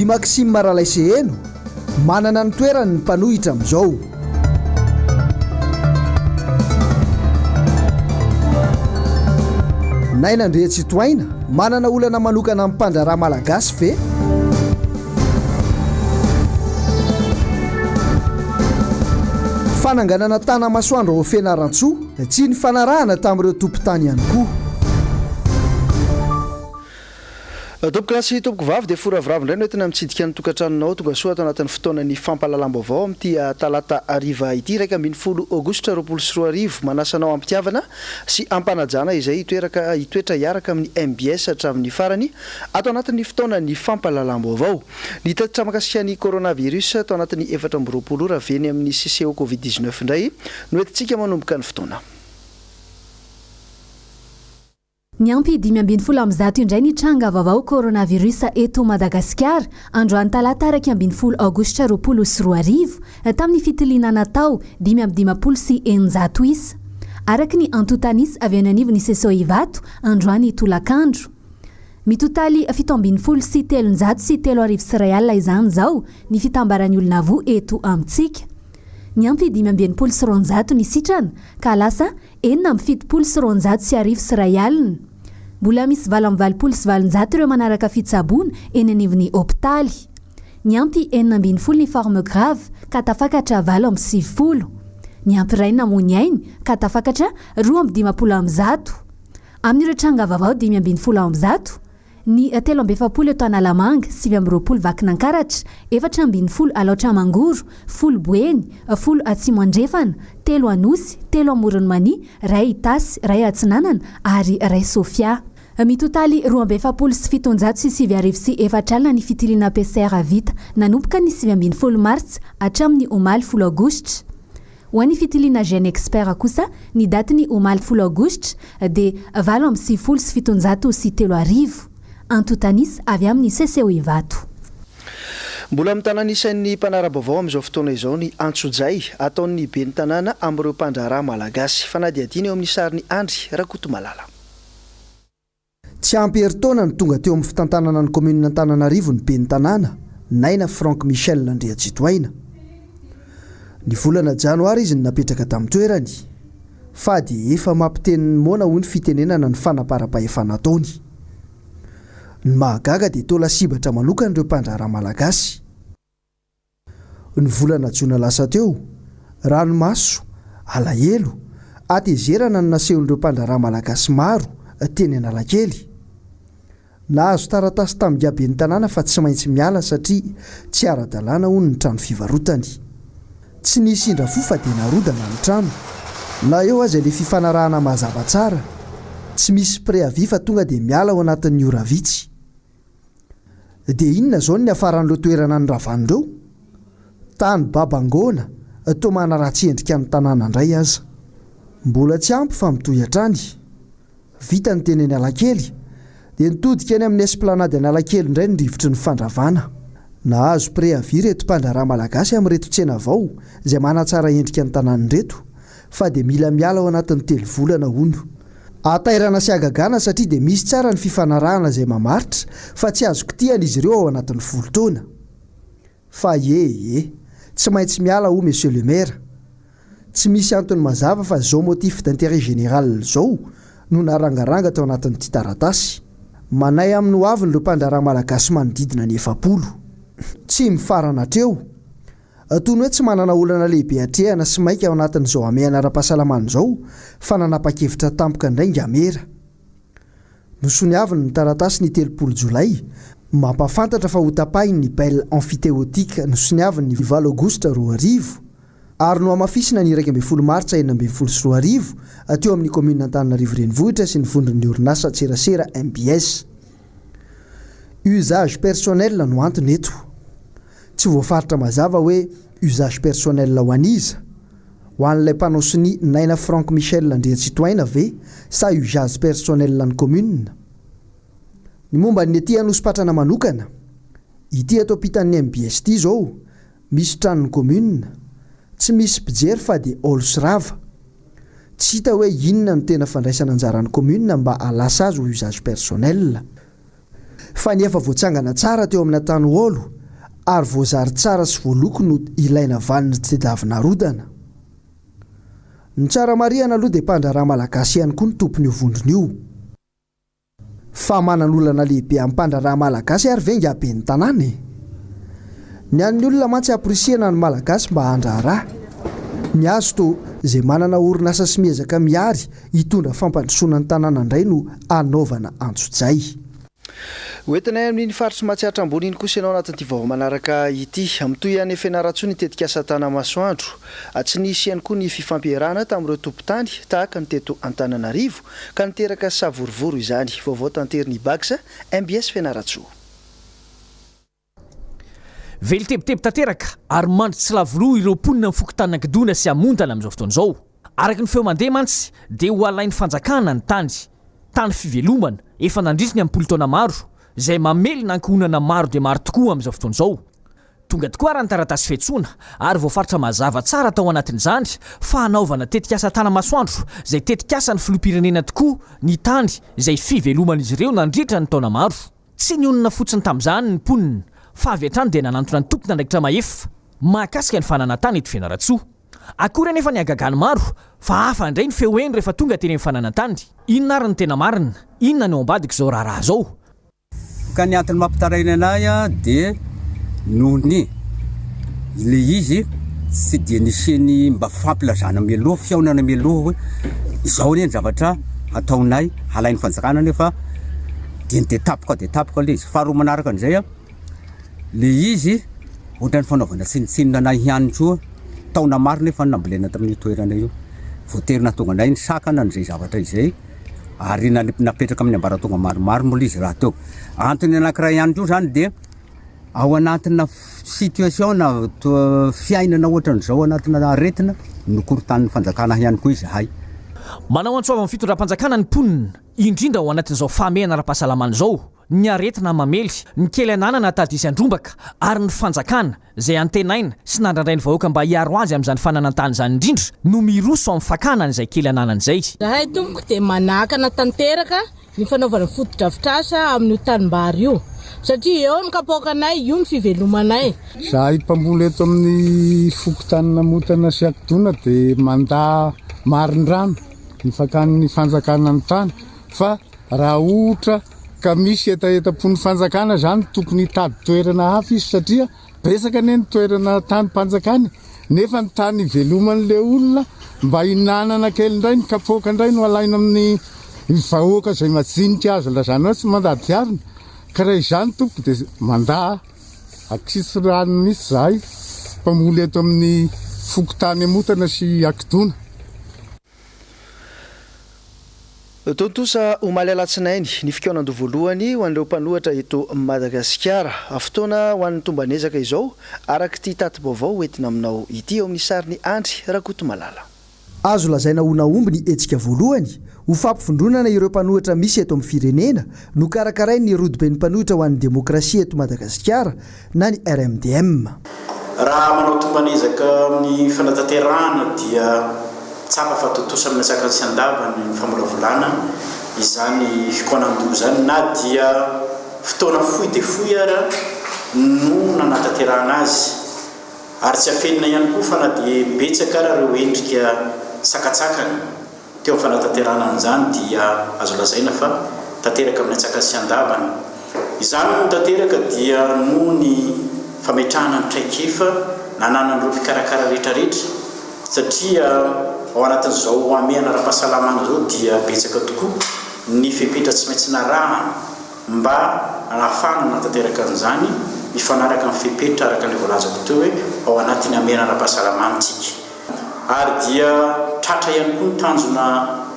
Maxime Maralaiseheno manana ny toerany ny mpanohitra amin'izao. Nainandre Tsitoaina manana olana manokana amin'ny mpandraraha malagasy ve? Fananganana tana masoandro ao Fianarantsoa tsy ny fanarahana tamin'ireo tompon-tany ihany koa. Tompoko lasy tompoko vavy dia foravoravo indray no entina mitsidika ny tokantranonao tonga soa atao anatin'ny fotoanany fampahalalam-baovao amin'ity talata ariva ity 10 Aogositra 2024 manasanao ampitiavana sy ampanajana izay hitoetra hiaraka amin'ny MBS hatramin'ny farany atao anatin'ny fotoanany fampahalalam-baovao. Ny tatitra makasika ny coronavirus atao anatin'ny 2020 raveny amin'ny CCO Covid-19 indray no entintsika manomboka ny fotoana. Ny ampy 570 indray ny tranga vaovao coronavirus eto Madagasikara androany talata 12 Aogositra 2024 tamin'ny fitiliana natao 550 sy 900 isa araky ny antotanisy avy any anivon'ny CCO Ivato androany tolakandro. Mitotaly 720 sy 300 sy 3,3 izany zao ny fitambaran'ny olona vo eto amintsika. Ny ampy 520 sy 200 ny sitrana ka lasa 770 sy 200 sy 1,3 alina. Mbola misy 720 sy 700 ireo manaraka fitsaboana eny anivon'ny hopitaly. Ny ampy 920 ny forme grave ka tafakatra 770. Ny ampy ray namony ainy ka tafakatra 250. Amin'ireo tranga vaovao 570 ny 370 eto Analamanga, 720 Vakinankaratra, 420 Alaotra Mangoro, 10 Boeny, 10 Atsimo Andrefana, 3 Anosy, 3 Amoronmany, ray Itasy, ray Atsinanana ary ray Sofia. Mitotaly 270 sy 700 sy 7 sy 4 alina ny fitiliana PCR vita nanomboka ny 20 Martsa hatramin'ny omaly 10 Aogositra. Ho an'ny fitiliana Gene Expert kosa ny daty ny omaly 10 Aogositra dia 770 sy 700 sy 3,000. Antotanisy avy amin'ny CCO Ivato. Mbola amin'ny tanàna isan'ny mpanara-baovao amin'izao fotoana izao ny antsojay ataon'ny ben'ny tanàna amin'ireo mpandraraha malagasy fanadihadiana eo amin'ny sariny Andry Rakotomalala. Tsy ampy herintaona ny tonga teo amin'ny fitantanana ny komina Antananarivo ny ben'ny tanàna Naina Frank Michel Landria-Tsitoaina. Ny volana Janoary izy napetraka tamin'ny toerany fa dia efa mampiteniny moana hoy ny fitenenana ny fanapara-pahefana ataony. Ny mahagaga dia tola sibatra manokana ireo mpandraraha malagasy. Ny volana Jona lasa teo, ranomaso, alahelo, atezerana ny nasehon'ireo mpandraraha malagasy maro teny Analakely. Nahazo taratasy tamin'ny gaben'ny tanàna fa tsy maintsy miala satria tsy ara-dalàna hono ny trano fivarotany. Tsy nisy indra fo fa dia narodana ny trano. Na eo aza ilay fifanarahana mazava tsara, tsy misy préavis fa tonga dia miala ao anatin'ny ora vitsy. Dia inona zao ny afaran'ireo toerana ny ravan'ireo? Tany babangona, tomana ratsy endrika ny tanàna indray aza. Mbola tsy ampy fa mitohy hatrany. Vita ny teny Analakely, dia nitodika any amin'ny esplanady Analakely indray ny rivotry ny fandravana. Nahazo préavis reto mpandraraha malagasy amin'reto tsena vao izay manatsara endrika ny tanàny reto, fa dia mila miala ao anatin'ny 3 volana hono. Atairana sy agagana satria dia misy tsara ny fifanarahana izay mamaritra fa tsy azoko tian'izy ireo ao anatin'ny 10 taona. Fa tsy maintsy miala ho Monsieur le Maire. Tsy misy antony mazava fa zao motif d'intérêt général zao no narangaranga tao anatin'ity taratasy. Manay amin'ny hoaviny ireo mpandraraha malagasy manodidina ny 700. Tsy mifarana treo. Toy ny hoe tsy manana olana lehibe hatrehana sy maika ao anatin'izao amehana ara-pahasalamana izao fa nanapa-kevitra tampoka indray ngamera. Nosoniaviny ny taratasy ny 3 Jolay mampafantatra fa ho tapahiny ny baile amphithéotique nosoniaviny ny 9 Aogositra 2000 ary no amafisina ny 12 Martsa 2024 teo amin'ny komina Antananarivo renivohitra sy ny vondron'ny orinasa tserasera MBS. Usage personnel no antony eto. Tsy voafaritra mazava hoe usage personnel ho an'iza. Ho an'ilay mpanao siny Naina Frank Michel Landria-Tsitoaina ve sa usage personnel ny commune. Ny momba ny ety anosopatrana manokana, ity atao pitan'ny MBS ity zao, misy tranon'ny commune, tsy misy mpijery fa dia olosrava. Tsy hita hoe inona no tena fandraisana anjaran'ny commune mba halasa azy ho usage personnel. Fa ny efa voatsangana tsara teo amin'ny Antanolo ary voazary tsara sy voaloko no ilaina vaniny tsedavina rodana. Ny tsara mariana aloha dia mpandraraha malagasy ihany koa ny tompony io vondrona io. Fa manan'olana lehibe amin'ny mpandraraha malagasy ary venga be ny tanàna. Ny an'ny olona mantsy aprisihana ny malagasy mba handraraha. Ny azo to izay manana orinasa sy miezaka miary hitondra fampandrosoana ny tanàna indray no anaovana antso-jay. Hoentina amin'ny faritsy Matsiatra ambony iny kosa ianao anatin'ity vaovao manaraka ity. Amin'itoy any Fianarantsoa ny tetika asa Tanamasoandro. Tsy nisy ihany koa ny fifampiarahana tamin'ireo tompon-tany tahaka ny teto Antananarivo ka niteraka savorovoro izany. Vaovao tanterin'ny Bagsa MBS Fianarantsoa. Velitebiteby tanteraka ary mandry tsy lavoloa ireo mponina mifoky tananakidona sy amondana amin'izao fotoana izao. Araka ny feo mandeha mantsy dia ho alain'ny fanjakana ny tany fivelomana efa nandritra ny ampolo taona maro izay mamelona ankohonana maro dia maro tokoa amin'izao fotoana izao. Tonga tokoa raha ny taratasy fiantsoana ary voafaritra mazava tsara tao anatin'izany fa hanaovana tetikasa Tanamasoandro izay tetikasa ny filoham-pirenena tokoa ny tany izay fiveloman'izy ireo nandritra ny taona maro. Tsy ny onona fotsiny tamin'izany ny mponina fa avy hatrany dia nanantona ny tompona andraikitra mahefa mahakasika ny fananantany eto Fianarantsoa. Akory anefa ny agagany maro fa hafa indray ny feo eny rehefa tonga teny amin'ny fananantany. Inona ary ny tena marina? Inona no ambadika izao raharaha zao? Ka ny antony mampitaraina anay dia noho ny le izy tsy dia niseny mba fampilazana mialoha fiaonana mialoha hoe izao ny zavatra ataonay halain'ny fanjakana nefa dia ny tapoka le izy. Faharoa manaraka an'izay le izy ohatran'ny fanaovana sinitsinina anay ihany koa taona maro nefa nambolena tamin'ny toerana io. Voaterina tonga anay ny sakana n'izay zavatra izay ary napetraka amin'ny ambaratonga maromaro mola izy raha teo. Antony anankiray ihany koa zany dia ao anatina situation na fiainana ohatran'izao anatina aretina nokorontan'ny fanjakana ihany koa izy hay. Manao antsoava amin'ny fitondram-panjakana ny mponina indrindra ao anatin'izao fahamehana ara-pahasalamana izao. Ny aretina mamely, ny kely ananana tadisy andrombaka ary ny fanjakana izay antenaina sy nandradray ny vahoaka mba hiaro azy amin'izany fananantany izany indrindra no miroso amin'ny fakanana izay kely ananana izay. Zahay tompoko dia manakana tanteraka ny fanaovana foto-drafitrasa amin'ny tanimbary io satria eo ny kapoakanay io ny fivelomanay. Zahay mpamboly eto amin'ny fokotany namotana sy akidona dia mandà marindrano ny fakan'ny fanjakana ny tany fa raha ohatra ka misy etaeta-pony fanjakana zany tokony hitady toerana hafa izy satria besaka ane ny toerana tany mpanjakany nefa ny tany iveloman'le olona mba hinanana kely indray ny kapoaka indray no alaina amin'ny vahoaka izay majinika azo lazana tsy mandady arina ka raha izany tompoko dia mandà akisy rano misy zahay mpamoly eto amin'ny fokotany amotana sy akidona. Tontosa omaly alatsinainy ny fikaonando voalohany ho an'ireo mpanohatra eto Madagasikara. Fotoana ho an'ny tombanezaka izao araka ity tatim-baovao entina aminao ity eo amin'ny sariny Andry Rakotomalala. Azo lazaina ho naomby ny hetsika voalohany ho fampifondronana ireo mpanohatra misy eto amin'ny firenena no karakarai ny rodiben'ny mpanohatra ho an'ny demokrasia eto Madagasikara na ny RMDM. Raha manao tombanezaka amin'ny fanatanterahana dia tsapa fa totosa amin'ny sakany sy andavany ny famolavolana izany fikoanando zany na dia fotoana fohy dia fohy ara no nanatanterahana azy ary tsy afenina ihany koa fa na dia betsaka ara ireo endrika sakatsakany teo amin'ny fanatanterahana an'izany dia azo lazaina fa tanteraka amin'ny sakany sy andavany. Izany no tanteraka dia no ny fametrahana ny traikefa nananan'ireo mpikarakara rehetrarehetra satria ao anatin'izao amehana ara-pahasalamana zao dia betsaka tokoa ny fepetra tsy maintsy naraha mba anafana natanteraka an'izany mifanaraka amin'ny fepetra araka ny voalazako teo hoe ao anatin'ny amehana ara-pahasalamana tsika ary dia tratra ihany koa ny tanjona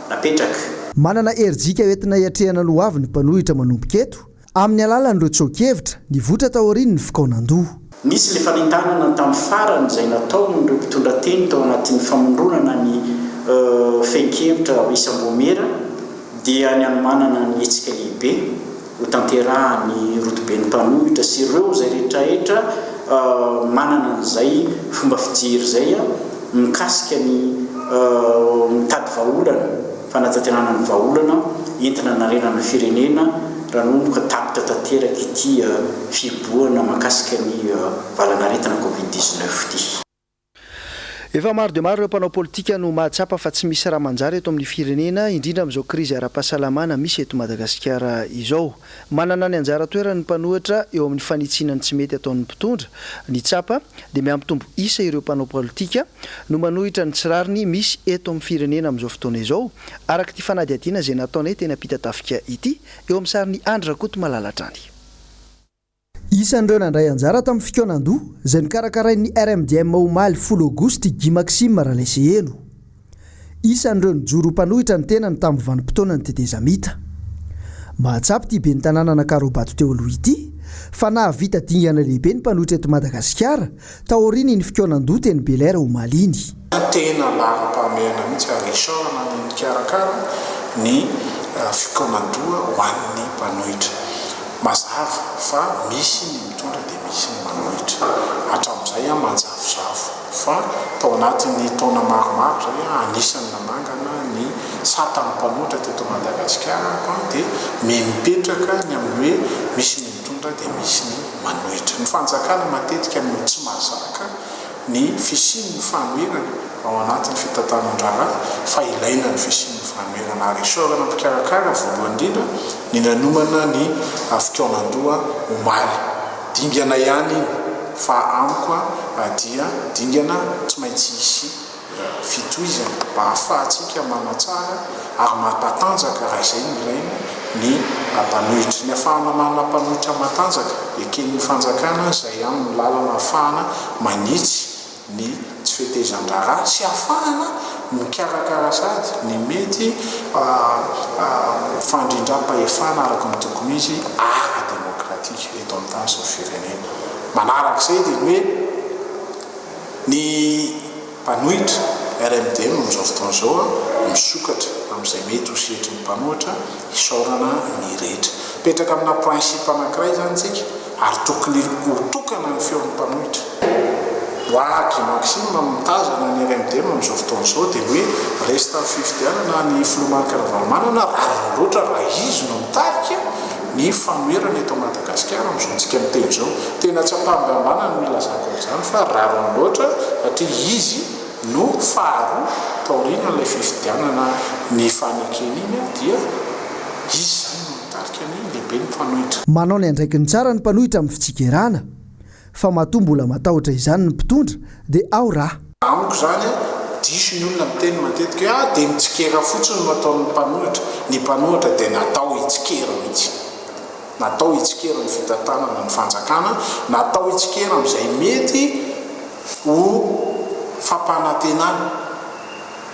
napetraka. Manana herijika entina hiatrehana no avy ny mpanohitra manomboka eto amin'ny alalan'ireo tsoakevitra ny votra taoriany ny fikaonandoha. Misy le fanentanana tamin'ny farany izay nataon'ireo mpitondra teny tao anatin'ny famondronana ny fehi-kevitra isam-bomera dia ny anomanana ny hetsika lehibe ho tanterahany rodoben'ny mpanohitra sy ireo izay rehetrarehetra manana an'izay fomba fijery izay mikasika ny mitady vahaolana fanatanterahana ny vahaolana entina narenana firenena raha nomboka tapitra tanteraka ity fiboana mahakasika ny valanaretina covid-19 ity. Efa maro dia maro ireo mpanao politika no mahatsapa fa tsy misy raha manjary eto amin'ny firenena indrindra amin'izao krizy ara-pahasalamana misy eto Madagasikara izao. Manana ny anjara toerany ny mpanohitra eo amin'ny fanitsinany tsy mety ataon'ny mpitondra. Ny tsapa dia miampitombo isa ireo mpanao politika no manohitra ny tsirariny misy eto amin'ny firenena amin'izao fotoana izao araka ity fanadihadiana izay nataonay teny ampita-tafika ity eo amin'ny sarin'ny Andry Rakoto Malalatrany. Isan'ireo nandray anjara tamin'ny fikonan-doha izay nikarakarain'ny RMDM omaly 10 Aogosty Guy Maxime Ralaiseheno. Isan'ireo nijoro mpanohitra ny tenany tamin'ny vanim-potoana ny teteza mita. Mahatsapy ity be ny tanàna Nakarobato teo aloha ity fa nahavita dingana lehibe ny mpanohitra eto Madagasikara taoriany ny fikonan-doha teny Belair omaly iny. Tena lara-pahamehana mihitsy ary isaorana ny mikarakara ny fikonan-doha ho an'ny mpanohitra. Mazava fa misy ny mitondra dia misy ny manohitra. Hatramin'izay manjavozavo fa tao anatin'ny taona maromaro zay anisan'ny namangana ny satan'ny mpanohitra teto Madagasikara dia mipetraka ny amin'ny hoe misy ny mitondra dia misy ny manohitra. Ny fanjakana matetika no tsy mahazaka ny fisian'ny fanoherana ao anatin'ny fitantanan-draharaha fa ilaina ny fisian'ny fanoherana ary isaorana mpikarakara voalohany indrindra ny nanomana ny fikonan-doha omaly. Dingana ihany iny fa amiko dia dingana tsy maintsy hisy fitohizana mba ahafahantsika manatsara ary mampatanjaka raha izay ny ilaina ny mpanohitra. Ny ahafahana manana mpanohitra matanjaka eken'ny fanjakana izay amin'ny lalana ahafahana manitsy ny tsy fitezan-draharaha sy ahafahana mikarakara sady ny mety fandrindram-pahefana araka ny tokony izy ara-demokratika eto amin'ny tany izao firenena. Manarak'izay dia hoe ny mpanohitra RMDM amin'izao fotoana izao misokatra amin'izay mety ho sehatry ny mpanohitra isaorana ny rehetra. Petraka amina prinsipa anankiray zany tsika ary tokony hotokana ny feon'ny mpanohitra. Guy Maxime mitazana ny RMDM amin'izao fotoana izao dia hoe resta fifidianana ny filomanon Ravalomanana raha loatra raha izy no mitarika ny fanoherana eto Madagasikara amin'izao ntsika miteny izao. Tena tsy ampahambambana no ilazako izany fa raha loatra satria izy no faharoa taoriana ilay fifidianana ny fanekeny iny dia izy zany no mitarika ny lehibe ny mpanohitra. Manao ny andraikiny tsara ny mpanohitra amin'ny fitsikerana fa matombola matahotra izany ny mpitondra dia ao raha. Amiko zany diso ny olona miteny matetika dia mitsikera fotsiny no ataon'ny mpanohitra. Ny mpanohitra dia natao hitsikera mihitsy. Natao hitsikera ny fitantanana ny fanjakana, natao hitsikera amin'izay mety ho fampanantenana.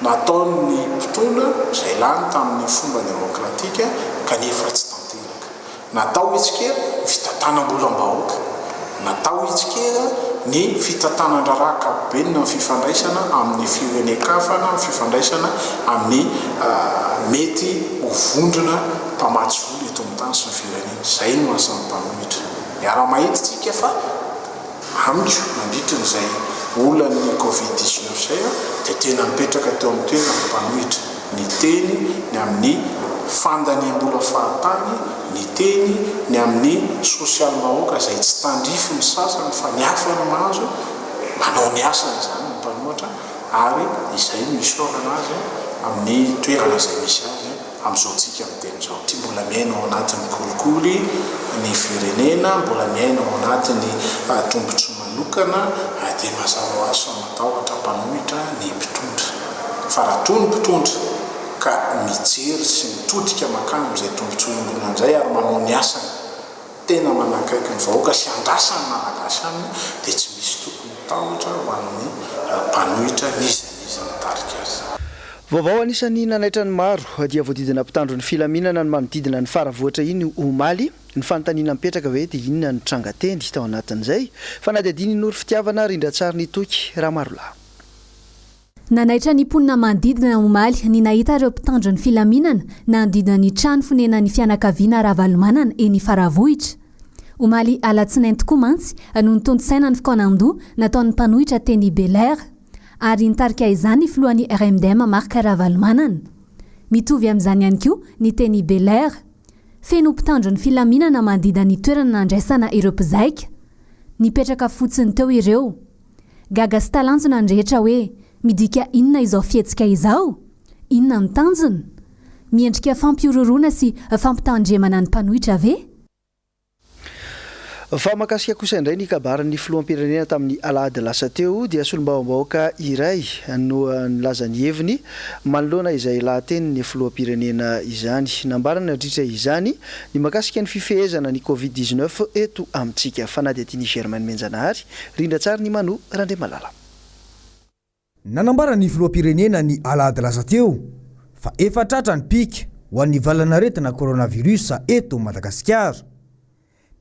Nataon'ny mpitondra izay lany tamin'ny fomba demokratika kanefa tsy tanteraka. Natao hitsikera ny fitantanam-bolam-bahoaka. Natao hitsikera ny fitantanan-draharaha ankapobeny ny fifandraisana amin'ny firenekafana, ny fifandraisana amin'ny mety ho vondrona mpamatsy vola eto amin'ny tany sy ny firenena. Izay no asan'ny mpanohitra. Miara-mahititsika fa amiko mandritran'izay olan'ny covid-19 izay dia tena mipetraka teo amin'ny toerana ny mpanohitra. Ny teny ny amin'ny fandaniam-bola fahatany, ny teny ny amin'ny sosialy mahoaka izay tsy tandrify ny sasany fa ny hafa ny mahazo manao ny asany izany ny mpanohitra ary izay misaorana azy amin'ny toerana izay misy azy amin'izao tsika miteny izao. Ty mbola miaina ao anatin'ny kolikoly ny firenena, mbola miaina ao anatin'ny tombontsoa manokana dia mazava ho azy fa matahotra mpanohitra ny mpitondra. Fa raha toy ny mpitondra ka mijery sy mitodika makany amin'izay tombontsoa iombonana izay ary manao ny asany tena manakaiky ny vahoaka sy andrasany malagasy aminy dia tsy misy tokony mitahotra ho an'ny mpanohitra nizaniza mitarika azy. Vaovao anisan'ny nanaitra ny maro dia voadidina mpitandro ny filaminana ny manodidina ny faravoatra iny omaly ny fanontaniana mipetraka hoe dia inona ny trangateny tao anatin'izay fa na dia diny nory fitiavana rindrantsary ny toky raha marola. Nanaitra ny mponina manodidina omaly ny nahita ireo mpitandro ny filaminana nanodidina ny trano fonena ny fianakaviana Ravalomanana eny Faravohitra. Omaly alatsinainy tokoa mantsy noho ny tontosaina ny fikonan-doha nataon'ny mpanohitra teny Belair ary nitarika izany ny filohan'ny RMDM Marc Ravalomanana. Mitovy amin'izany ihany koa ny teny Belair feno mpitandro ny filaminana mandida ny toerana nandraisana ireo mpizaika nipetraka fotsiny teo ireo gaga sy talanjona ny rehetra hoe midika inona izao fietsika izao inona ny tanjona miendrika fampiororona sy fampitandremana ny mpanohitra ve fa makasika kosa indray ny kabaran'ny filoham-pirenena tamin'ny alahady lasa teo dia solombavam-bahoaka iray no nilaza ny heviny manoloana izay lahateny ny filoham-pirenena izany nambarana andritra izany ny makasika ny fifehezana ny covid-19 eto amintsika fanady aty ny Germaine Menjanahary rindra tsara ny mano Randre Malala nanambara ny filoham-pirenena ny alahady lasa teo fa efa tratra ny pika ho an'ny valanaretina coronavirus eto Madagasikara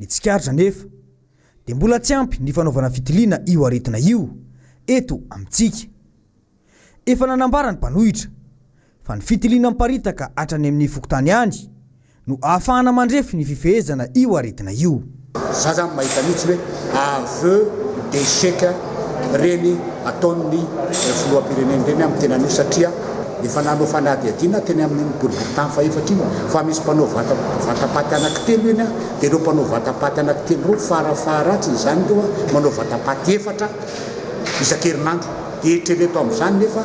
ny tsikaritra nefa dia mbola tsy ampy ny fanaovana fitiliana io aretina io eto amintsika efa nanambara ny mpanohitra fa ny fitiliana miparitaka hatrany amin'ny fokotany any no ahafahana mandrefy ny fifehezana io aretina io za zany mahita mihitsy hoe aveu d'échec reny ataon'ny filoham-pirenena reny amin'ny tenan'io satria efa nanao fanady adina teny amin'ny boriboritany fa efatra iny fa misy mpanao vatapaty anankitelo eny dia ireo mpanao vatapaty anankitelo reo farafaratsiny zany reo manao vatapaty efatra isan-kerinandro dia eritrereto amin'izany nefa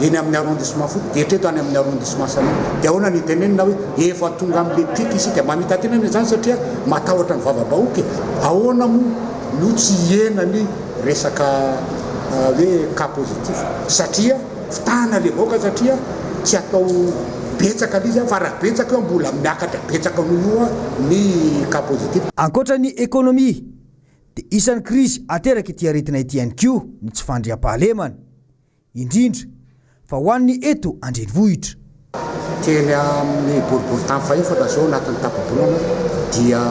eny amin'ny arrondissement foty dia eritreto any amin'ny arrondissement samy dia ahoana ny tenenina hoe efa tonga amin'le pika isika mamita tenena zany satria matahotra ny vavabahoky ahoana moa no tsy enany resaka hoe cas positif satria fitahana le vahoaka satria tsy atao betsaka lizy fa raha betsaka eo mbola miakatra betsaka noho io ny cas positif ankoatra ny ekonomia dia isan'ny krizy ateraka ity aretina ity ihany koa ny tsy fandriam-pahalemana indrindra fa ho an'ny eto andrenivohitra teny amin'ny boriboritany fa efatra zao anatin'ny tapabolana dia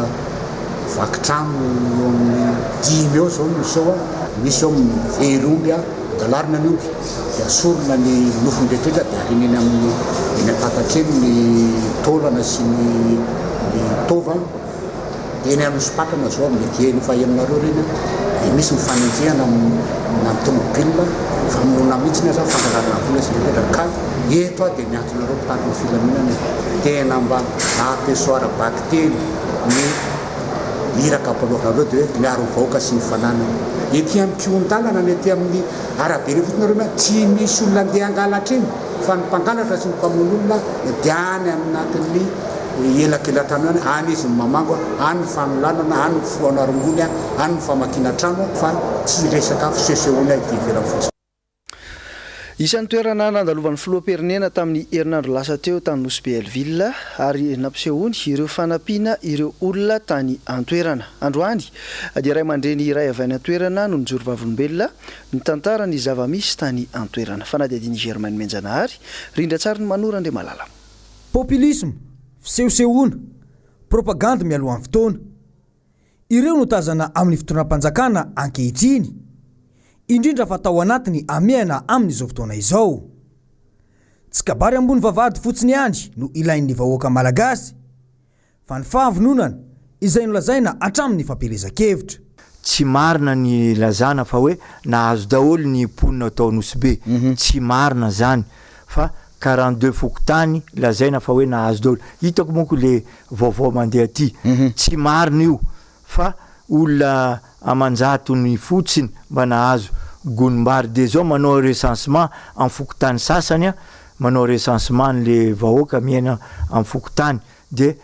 vakitrano eo amin'ny 10 eo zao miseo misy eo miveromby galarina ny omby dia sorona ny nofon-drehetrrehetra dia arineny amin'ny eny atatatreny ny taolana sy ny tova dia eny amin'ny sopatrana zao mety eny fa aminareo reny dia misy mifanenjehana na tomobile fa monona mihitsy zany fangalarana vola sy drehetra ka eto a dia miantonareo mpitandro ny filaminana tena mba ampesoara baktely ny iraka ampaloakanareo dia hoe miaro vahoaka sy ny fananana ety amin'ny kiondalana ny ety amin'ny arabe ny fotonareo ma tsy misy olona andeha angalatra eny fa ny mpangalatra sy ny mpamono olona dia any aminatin'ny elakelatrano any any izy ny mamango any ny fanolanana any ny filoanarongony any ny famakina trano fa tsy resaka fisesehoana ity ivelany fotsiny isan'ny toerana nandalovan'ny filoham-pirenena tamin'ny herinandro lasa teo tany Nosy Belleville ary nampisehoany ireo fanampiana ireo olona tany antoerana androany dia ray aman-dreny iray avy any antoerana no nijoro vavolombelona ny tantara ny zava-misy tany antoerana fanady adiany Germaine Menjanahary rindra tsara ny manora Randre Malala populisme fisehosehoana propaganda mialohan'ny fotoana ireo no tazana amin'ny fotoanam-panjakana ankehitriny indrindra fa tao anatiny amiana amin'izao fotoana izao tsy kabary ambony vavahady fotsiny andry no ilain'ny vahoaka malagasy fa ny fahavinonana izay nolazaina hatramin'ny fampielezan-kevitra tsy marina ny lazana fa hoe nahazo daholo ny ponina atao Nosy be tsy marina zany fa 42 fokotany lazaina fa hoe nahazo daholo hitako monko le vaovao mandeha aty tsy marina io fa olona amanjato ny fotsiny mba nahazo gonimbary de zao manao recensement amin'ny fokotany sasany manao recensement le vahoaka miaina amin'ny fokotany de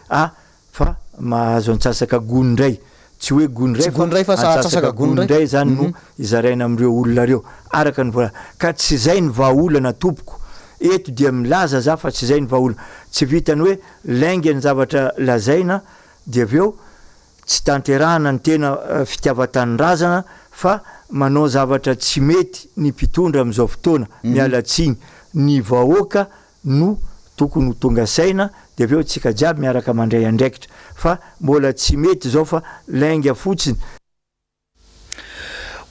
fa mahazo antsasaka gonindray tsy hoe gonindray fa antsasaka gonindray zany no izaraina amin'ireo olona reo araka ny vola ka tsy zay ny vahaolana tompoko eto dia milaza za fa tsy zay ny vahaolana tsy vitany hoe lainga ny zavatra lazaina de aveo tsy tanterahana ny tena fitiavan-tanorazana fa manao zavatra tsy mety ny mpitondra amin'izao fotoana mialatsiny ny vahoaka no tokony ho tonga saina de aveo tsika jiaby miaraka mandray andraikitra fa mbola tsy mety zao fa lainga fotsiny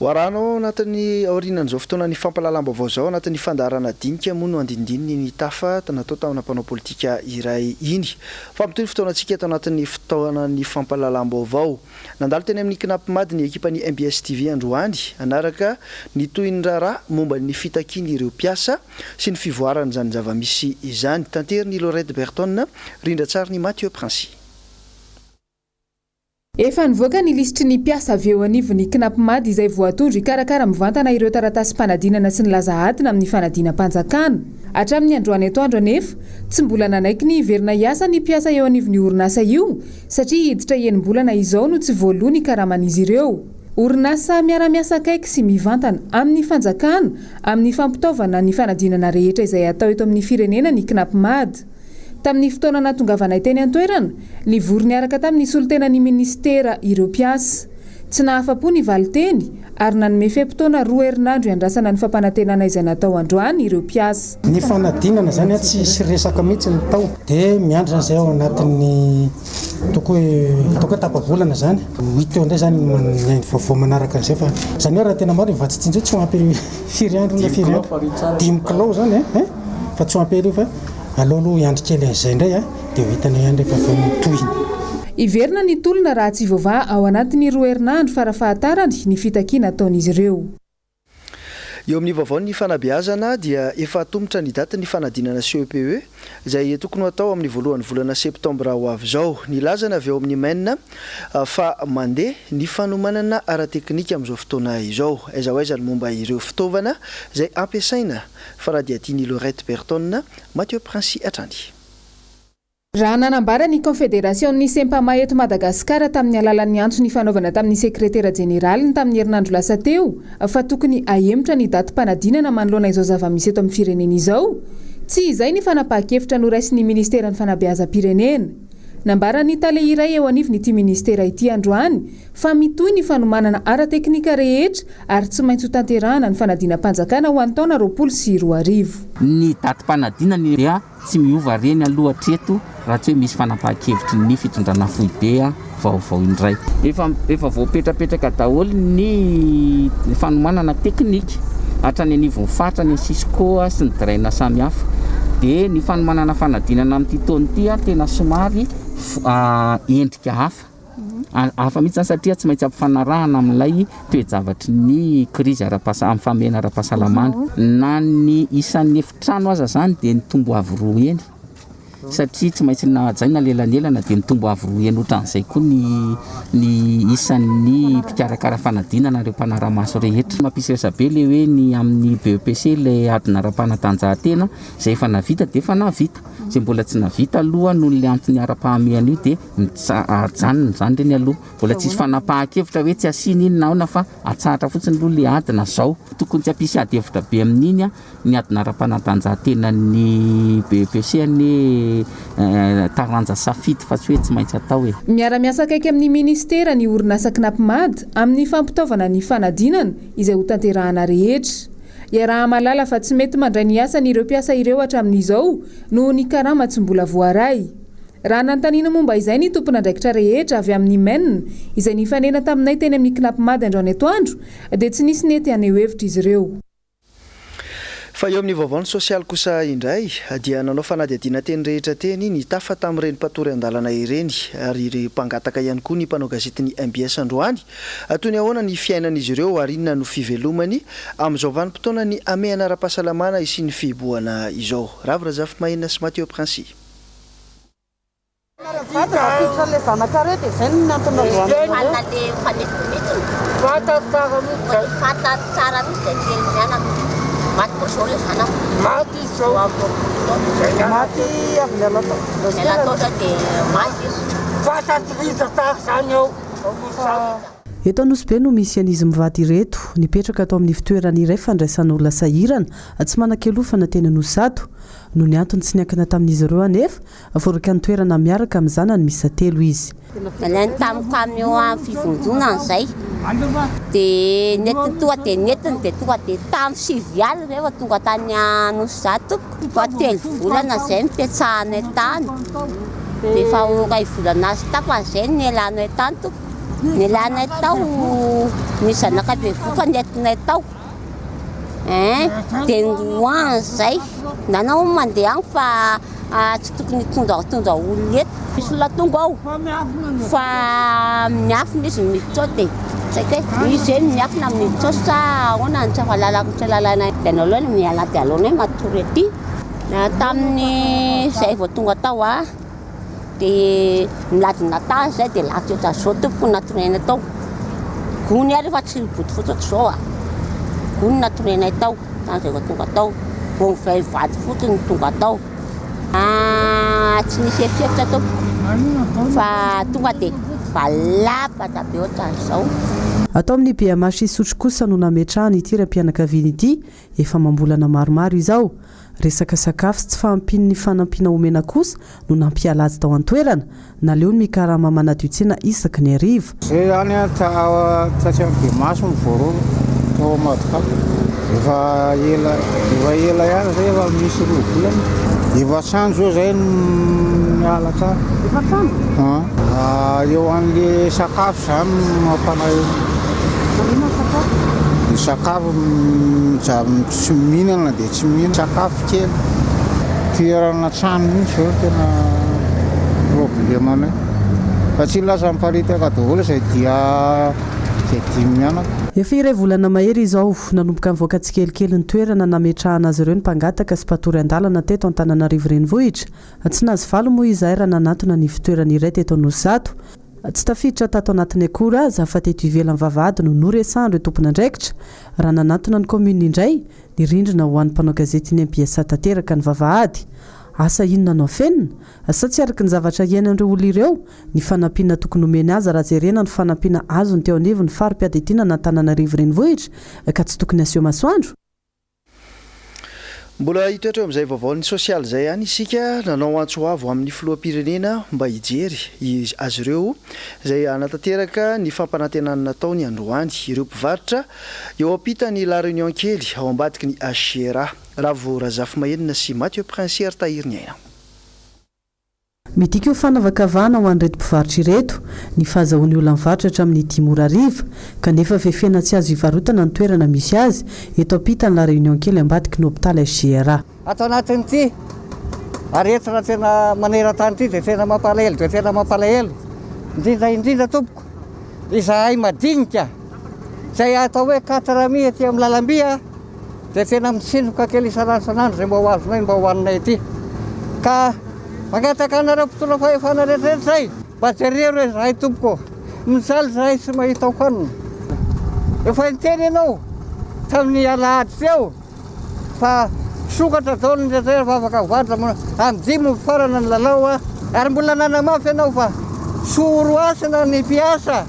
Warano anatin'ny aorinan'izao fotoana ny fampalalam-baovao zao anatin'ny fandaharana dinika moa no andindininy ny tafa natao tamina mpanao politika iray iny fampitohy fotoanantsika eto anatin'ny fotoanany fampalalam-baovao nandalo teny amin'ny kinampimady ny ekipa ny MBS TV androany anaraka ny tohin'ny raharaha momba ny fitakiny ireo mpiasa sy ny fivoarana zany zava-misy izany tanteriny Lorette Berton rindra tsara ny Mathieu Princy Efa nivoaka ny lisitry ny mpiasa avy eo anivon'ny knappmad izay voatondro ikarakara mivantana ireo taratasy mpanadinana sy ny lazahatina amin'ny fanadina-panjakana. Hatramin'ny androany atoandro anefa tsy mbola nanaiky ny hiverina hiasa ny mpiasa eo anivon'ny orinasa io satria hiditra enim-bolana izao no tsy voaloha ny karaman'izy ireo. Orinasa miara-miasa akaiky sy mivantana amin'ny fanjakana amin'ny fampitaovana ny fanadinana rehetra izay atao eto amin'ny firenena ny knappmad. Tamin'ny fotoana natongavanay teny an-toerana, nivory niaraka tamin'ny solotenan'ny ministera ireo mpiasa. Tsy nahafa-po ny valiteny ary nanome feim-potoana 2 herinandro iandrasana ny fampanantenana izay natao androany ireo mpiasa. Ny fanadinana zany tsy resaka mihitsy ny tao dia miandry zay ao anatin'ny toko tapa-bolana zany 8 eo indray zany ny vaovao manaraka an'izay fa zany hoe raha tena marina vatsitsinjo tsy ampy firy andro na firy andro 10 kilao zany fa tsy ampy io fa aloha iandry kely an'izay indray dia hitana ihany rehefa tohiny. Iverina ny tolona raha tsy vaovà ao anatin'ny 2 herinandro farafahatarany ny fitakiana ataon'izy ireo. Eo amin'ny vaovaon'ny fanabeazana dia efa atomotra ny daty ny fanadinana CEPE izay tokony atao amin'ny voalohan'ny volana septambra ho avy izao. Nilazana avy eo amin'ny maina fa mandeha ny fanomanana ara-teknika amin'izao fotoana izao. Aiza ny momba ireo fitaovana izay ampiasaina faradiatiny Lorette Berton, Mathieu Princy Atrany. Raha nanambara ny Confédération-ny Sempama eto Madagasikara tamin'ny alalan'ny antso ny fanaovana tamin'ny sekretera jeneraliny tamin'ny herinandro lasa teo fa tokony ahemotra ny daty mpanadinana manoloana izao zava-misy eto amin'ny firenena izao. Tsy izay ny fanapahan-kevitra noraisin'ny ministeran'ny fanabeazam-pirenena. Nambara ny tale iray eo anivon'ity ministera ity androany fa mitohy ny fanomanana ara-teknika rehetra ary tsy maintsy ho tanterahana ny fanadinam-panjakana ho an'ny taona 2024. Ny daty mpanadinana dia tsy miova reny aloha hatreto raha tsy hoe misy fanapahan-kevitry ny fitondrana foibe vaovao indray. Efa voapetrapetraka daholo ny fanomanana teknika hatrany anivon'ny fatrany Cisco sy ny draina samihafa. Dia ny fanomanana fanadinana amin'ity taona ity tena somary endrika hafa mihitsy zany satria tsy maintsy ampifanarahana amin'ilay toe-javatry ny krizy amin'ny famehana ara-pahasalamana. Na ny isan'ny efitrano aza zany dia ny tombo avy roa eny satria tsy maintsy nahajaina lelanelana dia ny tombo avy roa eny ohatran'izay koa ny isan'ny mpikarakara fanadinana ireo mpanaramaso rehetra. Mampisy resabe le hoe ny amin'ny BEPC le adina ara-panatanjahantena izay efa navita dia efa navita. Izay mbola tsy navita aloha noho le antony ara-pahamehana io dia ajanona zany reny aloha. Mbola tsisy fanapahan-kevitra hoe tsy asiana iny naona fa atsahatra fotsiny aloha le adina zao. Tokony tsy ampisy ady hevitra be amin'iny ny adina ara-panatanjahantena ny BEPC ny taranja safidy fa tsy hoe tsy maintsy atao e. Miara-miasa akaiky amin'ny ministera ny orinasa knappmad amin'ny fampitaovana ny fanadinana izay ho tanterahana rehetra. Iaraha malala fa tsy mety mandray ny asa n'ireo mpiasa ireo hatramin'izao noho ny karama tsy mbola voaray. Raha nanontaniana momba izay ny tompon'andraikitra rehetra avy amin'ny MEN izay nifanena taminay teny amin'ny knappmad androany atoandro dia tsy nisy nety haneho hevitra izy ireo. Fa eo amin'ny vaovaony sosialy kosa indray dia nanao fanadihadiana teny rehetra teny ny tafa tamin'ireny mpatory an-dalana ireny ary ireo mpangataka ihany koa ny mpanao gazety ny MBS androany toy ny ahoana ny fiainan'izy ireo ary inona no fivelomany amin'izao vanim-potoana ny amehana ara-pahasalamana sy ny fihibohana izao. Ravirazafy Mahina sy Mathieu Princy. Eto Anosibe no misy an'izy mivady ireto nipetraka atao amin'ny fitoerana iray fandraisan'olona sahirana tsy manan-kelofana teny Anosiato no ny antony tsy niankina tamin'izy ireo anefa foraka ny toerana miaraka amin'izany ny misa telo izy. Nalainy tamikamy eo amin'ny fivondronana izay dia netiny tonga dia netiny dia tonga dia tamin'ny 7 alina rehefa tonga tany Anosiato fa 3 volana izay mipetrahanay tany dia efa iray volana sy tapany izay nialanay tany nialanay tao misy zanakabe voka nentinay tao dia ngoany izay nanao mandeha agny fa tsy tokony tondra olona eto misy olona tonga ao fa miafina izy miditra dia saika izy miafina miditra sa ahoana ny tsy afa lalana dia nalohany miala dia alohanay matory aty tamin'ny izay vao tonga tao dia miladina tany zay dia lasy ohatran'izao tompoko natorena tao gony ary efa tsy boty fotsy zao a gony natorena tao tany zay vao tonga tao vao mivay vady fotsiny tonga tao tsy nisy efiefitra tompoko fa tonga dia valapatra be ohatran'izao. Atao amin'ny BMH Isotry kosa no nametrahany ity raim-pianakaviana ity efa mambolana maromaro izao. Resaka sakafo sy tsy fahampiny ny fanampiana omena kosa no nampiala azy tao an-toerana naleo ny mikarama manadio-tsena isaky ny arivo. Zay any tatsy amin'ny BMH ny voarolo tao Madagasikara efa ela ihany zay efa misy roa volana efa trano zao zay miala tsara efa trano eo an'le sakafo zany mampanaeo sakafo tsy mihinana dia tsy mihinana sakafo kely toerana trano mihitsy zao tena problemanay fa tsy lasa miparitaka daholo zay dia mianaka. Efa iray volana mahery izao nanomboka mivoaka tsikelikely ny toerana nametrahana azy ireo ny mpangataka sy mpatory an-dalana teto Antananarivo renivohitra. Tsy nahazo valo moa izahay raha nanatona ny fitoerana iray teto Anosizato. Tsy tafiditra tato anatin'ny akora aza fa teto ivelan'ny vavahady no noresandro tompona andraikitra. Raha nanatona ny komina indray ny rindrina ho an'ny mpanao gazety ny ampiasa tanteraka ny vavahady. Asa inona no fenina sa tsy araka ny zavatra iainan'ireo olona ireo ny fanampiana tokony omena azy raha jerena ny fanampiana azony teo anivony fari-piadetiana n'Antananarivo renivohitra ka tsy tokony aseho masoandro. Mbola hitoetra amin'izay vaovaony sosialy zay ihany isika nanao antsoavo amin'ny filoham-pirenena mba hijery azy ireo izay anatanteraka ny fampanantenana natao ny androany ireo mpivarotra eo ampita ny La Réunion kely ao ambadiky ny HGRA Ravo Razafy Mahenina sy Mathieu Prince tahiriny aina. Midika ho fanavakavahana ho an'ireto mpivarotra ireto ny fahazahoan'ny olona mivarotra hatramin'ny 10 mora ariva kanefa fefena tsy azo hivarotana ny toerana misy azy eto ampita ny La Réunion kely ambadiky ny hôpitaly HGRA. Ato anatin'ity aretina tena maneran-tany ity dia tena mampalahelo indrindra tompoko izahay madinika izay atao hoe 4 mi aty amin'ny lalamby dia tena mitsinoka kely isanandro zay mba ho azonay mba ho aninay ity ka mangataka anareo mpitondra fahefana rehetrarehetra zay mba jerero hoe zahay tompoko mijaly zahay sy mahita hoanina efa niteny ianao tamin'ny alahady teo fa sokatra zao ny rehetrarehetra fa afaka varotra amin'ny 10 farana ny lalao ary mbola nanamafy ianao fa soro asina ny mpiasa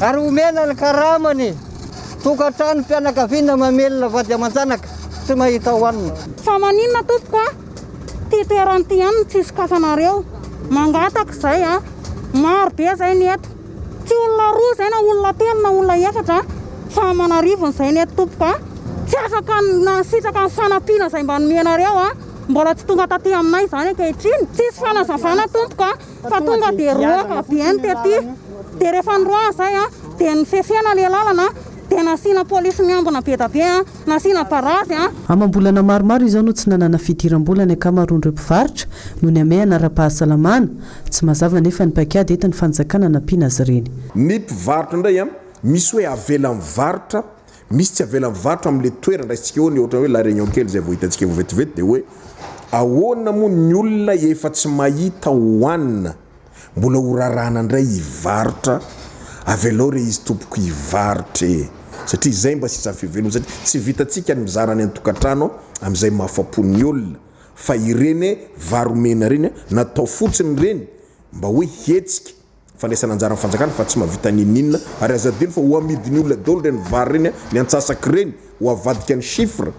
ary omena ny karamany tokantrano mpianakaviana mamelona vady aman-janaka sy mahita hoanina. Fa maninona tompoko ty toerana ty ihany tsisy kasanareo mangataka zay maro be zay ny eto tsy olona roa zay na olona telo na olona efatra fa manarivony zay ny eto tompoko tsy afaka nasitraka ny fanampiana zay mba nomenareo mbola tsy tonga taty aminay zany ankehitriny tsisy fanazavana tompoko fa tonga dia roaka bien tety dia rehefa nyroa zay dia ny fefena le lalana dia nasiana polisy miambina be da be nasiana parazy amam-bolana maromaro izao no tsy nanana fidiram-bolana akamaroan'ireo mpivarotra no ny amay anara-pahasalamana tsy mazava nefa ny paikady eto ny fanjakana nampiana azy ireny. Ny mpivarotra indray misy hoe avela mivarotra misy tsy avela mivarotra amin'le toerana raisitsika eo ny ohatra hoe La Réunion kely zay vao hitantsika vetivety dia hoe ahoana moa ny olona efa tsy mahita hoanina mbola ho rarana indray hivarotra avelao re izy tompoko hivarotra satria izay mba sisa fivelomana satria tsy vitantsika ny mizarany an-tokantrano amin'izay mahafapon'ny olona fa ireny varomena reny natao fotsiny reny mba hoe hetsika fandraisana anjara amin'ny fanjakana fa tsy mahavita ninina ary azadilo fa ho amidiny olona daholo reny vary reny ny antsasaky reny ho avadika ny chiffre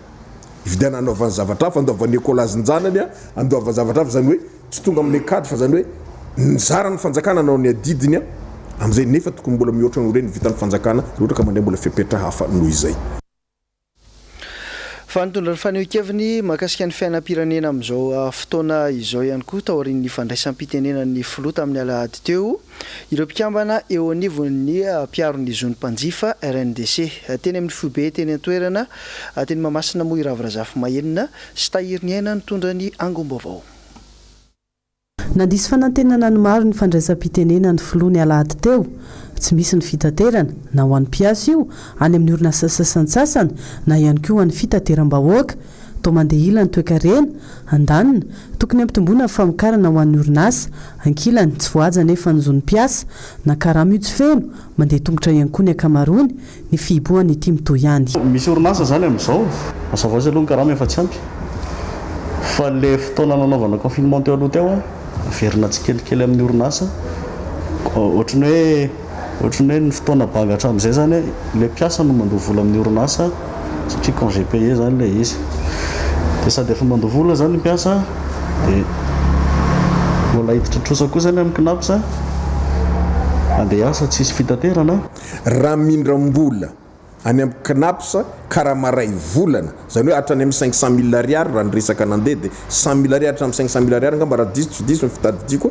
ividana anaovany zavatra hafa andoavany écolazin-janany andoavany zavatra hafa zany hoe tsy tonga amin'ny kady fa zany hoe nizarany fanjakana anao ny adidiny amin'izay nefa tokony mbola mihoatra no reny vitan'ny fanjakana ohatra ka mandeha mbola fepetra hafa noho izay. Fa nitondra ny fanehoan-keviny mahakasika ny fiainam-pirenena amin'izao fotoana izao ihany koa taorian'ny fandraisam-pitenenan'ny filoha tamin'ny alahady teo ireo mpikambana eo anivon'ny mpiaron'ny zony mpanjifa RNDC teny amin'ny foibe teny an-toerana teny Mahamasina moa Ravo Razafy Mahenina sy tahiriny aina nitondra ny angom-baovao. Nandisy fanantenana ny maro ny fandraisam-pitenena ny filoha ny alahady teo tsy misy ny fitaterana na ho an'ny mpiasa io any amin'ny orinasa sasantsasana na ihany koa ho an'ny fitateram-bahoaka toa mandeha ilany toekarena andanina tokony ampitomboana famokarana ho an'ny orinasa ankilany tsy voaja nefa nyzony mpiasa na karaha mihitsy feno mandeha tongotra ihany koa ny akamarony ny fihiboany ity mitoy ihany. Misy orinasa zany amin'izao mazava azy aloha ny karaha efa tsy ampy fa le fotoana nanaovana confinement teo aloha teo averina tsikelikely amin'ny orinasa ohatrany hoe ny fotoana bagatra amin'izay zany le mpiasa no mandoha vola amin'ny orinasa satria congé payé zany le izy dia sady efa mandoha vola zany mpiasa dia mbola hiditra trosa koa zany amin'ny knapsa andeha asa tsisy fitaterana raha mindram-bola any amin'ny knapsa karaha maray volana zany hoe hatrany amin'ny 500 000 ariary raha nyresaka nandeha dia 100 000 ariary hatrany 500 000 ariary ngamba raha diso tsy diso ny fitadidiko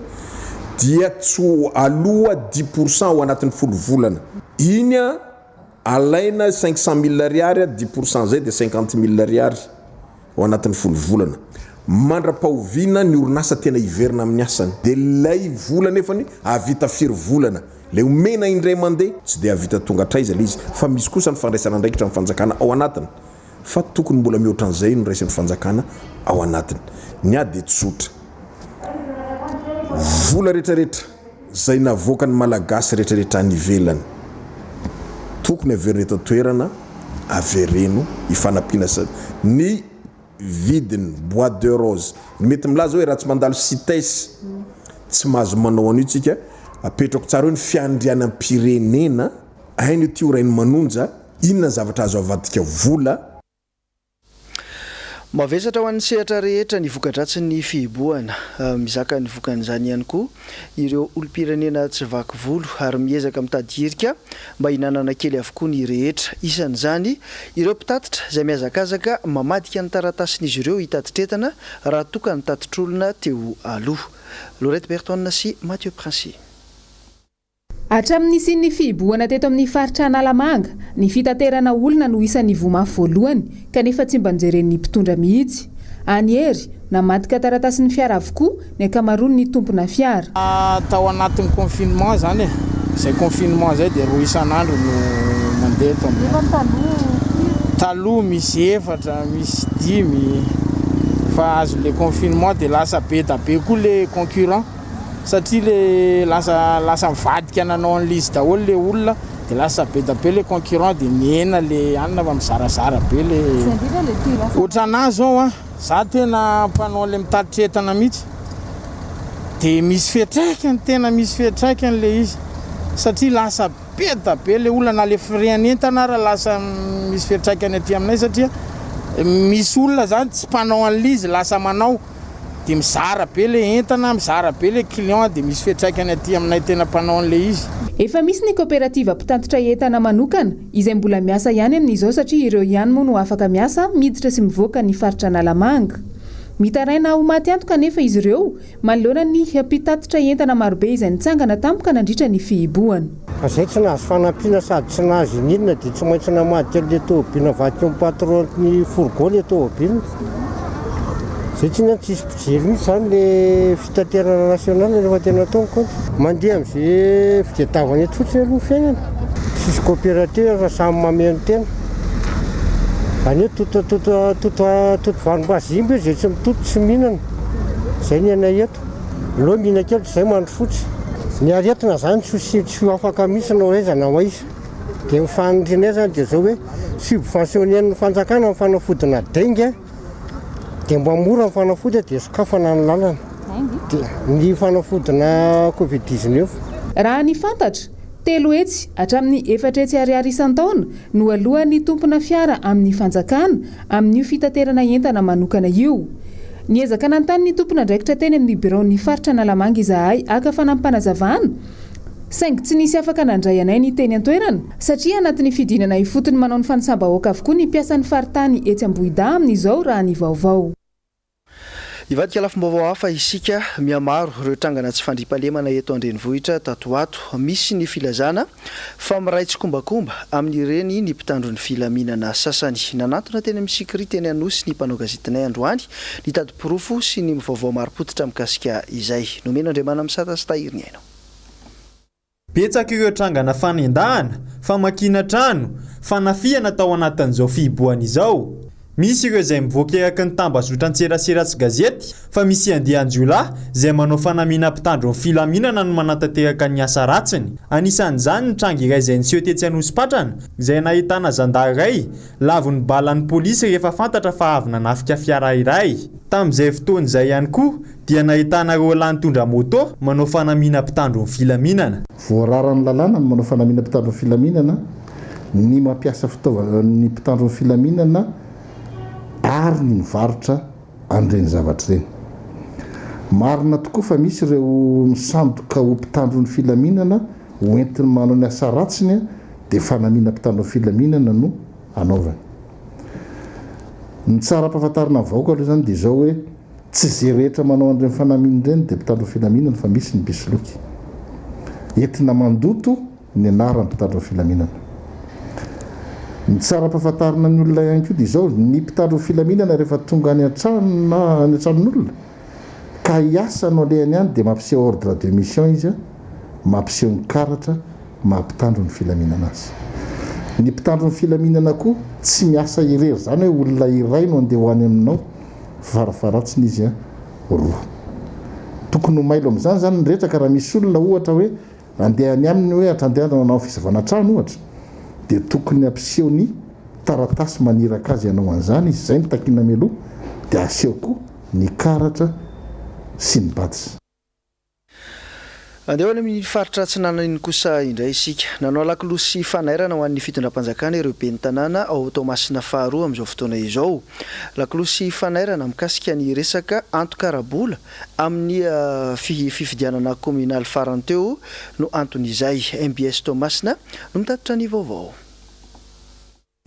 dia tsy aloha 10% ao anatin'ny folo volana iny a alaina 500 000 ariary 10% zay dia 50 000 ariary ao anatin'ny folo volana mandra-pahoviana ny orinasa tena hiverina amin'ny asany dia lay volana nefany avita firy volana le omena indray mandeha tsy dia avita tonga traiza le izy fa misy kosa ny fandraisana andraikitra ny fanjakana ao anatiny fa tokony mbola mihoatra an'izay no raisin'ny fanjakana ao anatiny ny ady dia tsotra vola rehetrarehetra zay navoaka ny malagasy rehetrarehetra any ivelany tokony averina eto toerana avereno hifanampiana ny vidiny bois de rose mety milaza hoe raha tsy mandalo sitesy tsy mahazo manao an'io tsika apetrako tsara hoe ny fiandriana am-pirenena hainy io tio rainy manonja inona ny zavatra azo avadika vola mavesatra ho an'ny sehatra rehetra ny vokadratsy ny fihiboana mizaka ny vokan'izany ihany koa ireo olom-pirenena tsy vaky volo ary miezaka mitady hirika mba hinanana kely avokoa ny rehetra isan'izany ireo mpitatitra izay miazakazaka mamadika ny taratasin'izy ireo hitaditretana raha toka ny tatitr'olona teo aloha. Laurette Berton sy Mathieu Princy. Hatramin'ny ny fihiboana teto amin'ny faritra Analamanga, ny fitaterana olona no isan'ny vomafy voalohany kanefa tsy mba nijeren'ny mpitondra mihitsy. Any hery namadika taratasin'ny fiara avokoa ny ankamaroany ny tompona fiara. Tao anatin'ny confinement zany izay confinement zay dia roa isan'andro no mandeha eto amin'ny taloha misy efatra misy dimy fa azo le confinement dia lasa be da be koa le concurrent satria le lasa mivadika nanao an'le izy daholo le olona dia lasa be da be le concurrent dia miena le anina fa mizarazara be le ohatranahy zao za tena mpanao le mitatitra entana mihitsy dia misy fiatraikany tena misy fiatraikany le izy satria lasa be da be le olona na le firian'entana raha lasa misy fiatraikany aty aminay satria misy olona zany tsy mpanao an'le izy lasa manao dia mizara be le entana mizara be le client dia misy fiatraikany aty aminay tena mpanao an'le izy. Efa misy ny kooperativa mpitatitra entana manokana izay mbola miasa ihany amin'izao satria ireo ihany moa no afaka miasa miditra sy mivoaka ny faritra Analamanga. Mitaraina ho maty antoka nefa izy ireo manoloana ny mpitatitra entana marobe izay nitsangana tampoka nandritra ny fihiboana. Izay tsy nahazo fanampiana sady tsy nahazo inona dia tsy maintsy namady le tômôbila vaky ny patron ny fourgon le tômôbila. Zay tsy na tsisy mpijery mihitsy zany le fitaterana nasional rehefa tena taoko mandeha amin'izay fitiatavana eto fotsiny aloha fiainana tsisy coopérateur fa samy mameno tena any hoe toto varom-bazimby zay tsy mitoto tsy mihinana zay ny anay eto loha mihina kely zay mandro fotsy ny aretina zany tsy afaka mihitsy nao aizana ho aiza dia mifanindrinay zany dia zao hoe subventionner ny fanjakana amin'ny fanafodina dengue dia mba mora ny fanafody dia sokafana ny lalana dia ny fanafodina covid-19. Raha ny fantatra telo hetsy hatramin'ny 4 hetsy ariary isan-taona no alohan'ny tompona fiara amin'ny fanjakana amin'io fitaterana entana manokana io. Niezaka nanontany ny tompona andraikitra teny amin'ny biron'ny faritra Analamanga izahay aka fanampanazavana saingy tsy nisy afaka nandray anay ny teny an-toerana satria anatin'ny fidinana ifotony manao ny fanisambahoaka avokoa ny mpiasan'ny faritany etsy Ambohida amin'izao raha ny vaovao. Ivadika lafim-baovao hafa isika miamaro ireo trangana tsy fandriampahalemana eto Andrenivohitra tatoato misy ny filazana fa miray tsy kombakomba amin'ireny ny mpitandro ny filaminana sasany nanantona teny amin'ny sikry teny anosy ny mpanao gazetinay androany ny tady-porofo sy ny vaovao marim-potitra mikasika izay nomeno Andriamana misata sy tahiriny hainao. Betsaka ireo trangana fanendahana, famakiana trano, fanafiana tao anatin'izao fihiboana izao. misy ireo izay mivoaka eraky ny tambazotra antseraseratsy gazety fa misy andianjolahy izay manao fanamiana mpitandro ny filaminana no manantanteraka ny asa ratsiny. Anisan'izany ny tranga iray izay niseho tetsy Anosipatrana izay nahitana zandary iray lavon'ny balan'ny polisy rehefa fantatra fa avy nanafika fiara iray. Tamin'izay fotoana izay ihany koa dia nahitana ireo lahy nitondra moto manao fanamiana mpitandro ny filaminana. Voararan'ny lalàna ny manao fanamiana mpitandro ny filaminana, ny mampiasa fitaovana ny mpitandro ny filaminana ary ny mivarotra an'ireny zavatra ireny. Marina tokoa fa misy ireo misandoka ho mpitandro ny filaminana hoentiny manao ny asa ratsiny dia fanamiana mpitandro ny filaminana no anaovany. Ny tsara ampahafantarina ny vahoaka aloha zany dia izao hoe tsy izay rehetra manao an'ireny fanamiana ireny dia mpitandro ny filaminana fa misy ny bisoloky. Entina mandoto ny anarany mpitandro ny filaminana. Ny tsara ampahafantarina ny olona ihany koa dia izao ny mpitandro ny filaminana rehefa tonga any an-trano na any an-tranon'olona ka hiasa no alehany any dia mampiseho ordre de mission izy, mampiseho ny karatra mampitandro ny filaminana azy. Ny mpitandro ny filaminana koa tsy miasa irery zany hoe olona iray no andeha ho any aminao, farafaratsiny izy roa. Tokony ho mailo amin'izany zany ny rehetra ka raha misy olona ohatra hoe andeha any aminy hoe atrandeana anao fisavana trano ohatra dia tokony ampiseho ny taratasy maniraka azy ianao an'izany izy, izay ny takina mialoha dia aseho koa ny karatra sy ny badisa. Andeha amin'ny faritra Atsinanana kosa indray isika. Nanao lakolosy fanairana ho an'ny fitondram-panjakana ireo ben'ny tanàna ao Toamasina faharoa amin'izao fotoana izao. Lakolosy fanairana mikasika ny resaka anto-karabola amin'ny fifidianana kominaly farany teo no anton'izay. MBS Toamasina no mitatitra ny vaovao.